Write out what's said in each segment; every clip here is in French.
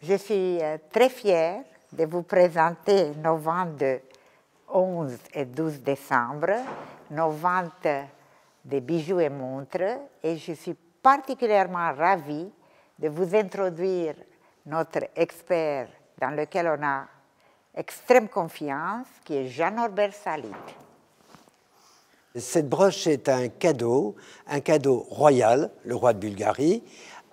Je suis très fière de vous présenter nos ventes de 11 et 12 décembre, nos ventes de bijoux et montres, et je suis particulièrement ravie de vous introduire notre expert dans lequel on a extrême confiance, qui est Jean-Norbert Salit. Cette broche est un cadeau royal, le roi de Bulgarie,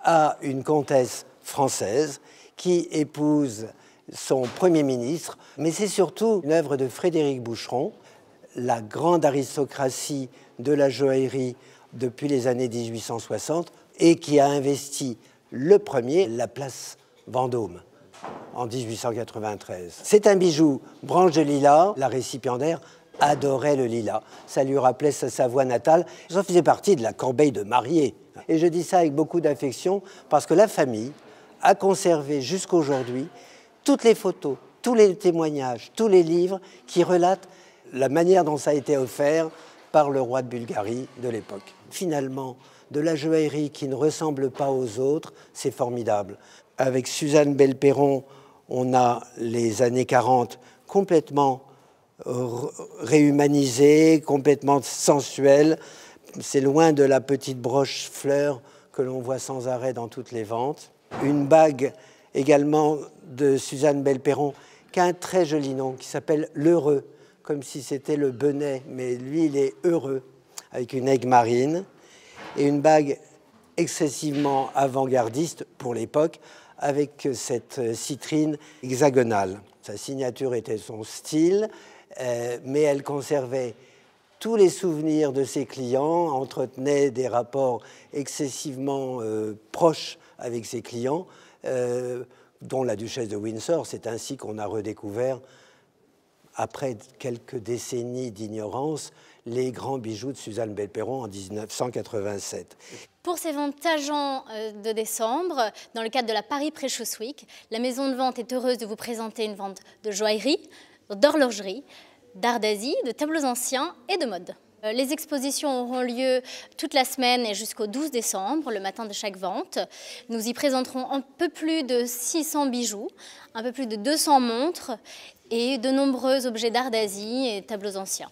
à une comtesse française qui épouse son Premier ministre, mais c'est surtout une œuvre de Frédéric Boucheron, la grande aristocratie de la joaillerie depuis les années 1860, et qui a investi le premier la place Vendôme en 1893. C'est un bijou branche de lilas, la récipiendaire adorait le lilas, ça lui rappelait sa Savoie natale, ça faisait partie de la corbeille de mariée. Et je dis ça avec beaucoup d'affection parce que la famille a conservé jusqu'aujourd'hui toutes les photos, tous les témoignages, tous les livres qui relatent la manière dont ça a été offert par le roi de Bulgarie de l'époque. Finalement, de la joaillerie qui ne ressemble pas aux autres, c'est formidable. Avec Suzanne Belperron, on a les années 40 complètement réhumanisées, complètement sensuelles. C'est loin de la petite broche fleur que l'on voit sans arrêt dans toutes les ventes. Une bague également de Suzanne Belperron, qui a un très joli nom, qui s'appelle l'Heureux, comme si c'était le Benet, mais lui, il est heureux, avec une aigue marine. Et une bague excessivement avant-gardiste pour l'époque, avec cette citrine hexagonale. Sa signature était son style, mais elle conservait tous les souvenirs de ses clients, entretenait des rapports excessivement proches avec ses clients, dont la duchesse de Windsor. C'est ainsi qu'on a redécouvert, après quelques décennies d'ignorance, les grands bijoux de Suzanne Belperron en 1987. Pour ces ventes agents de décembre, dans le cadre de la Paris Precious Week, la maison de vente est heureuse de vous présenter une vente de joaillerie, d'horlogerie, d'art d'Asie, de tableaux anciens et de mode. Les expositions auront lieu toute la semaine et jusqu'au 12 décembre, le matin de chaque vente. Nous y présenterons un peu plus de 600 bijoux, un peu plus de 200 montres et de nombreux objets d'art d'Asie et tableaux anciens.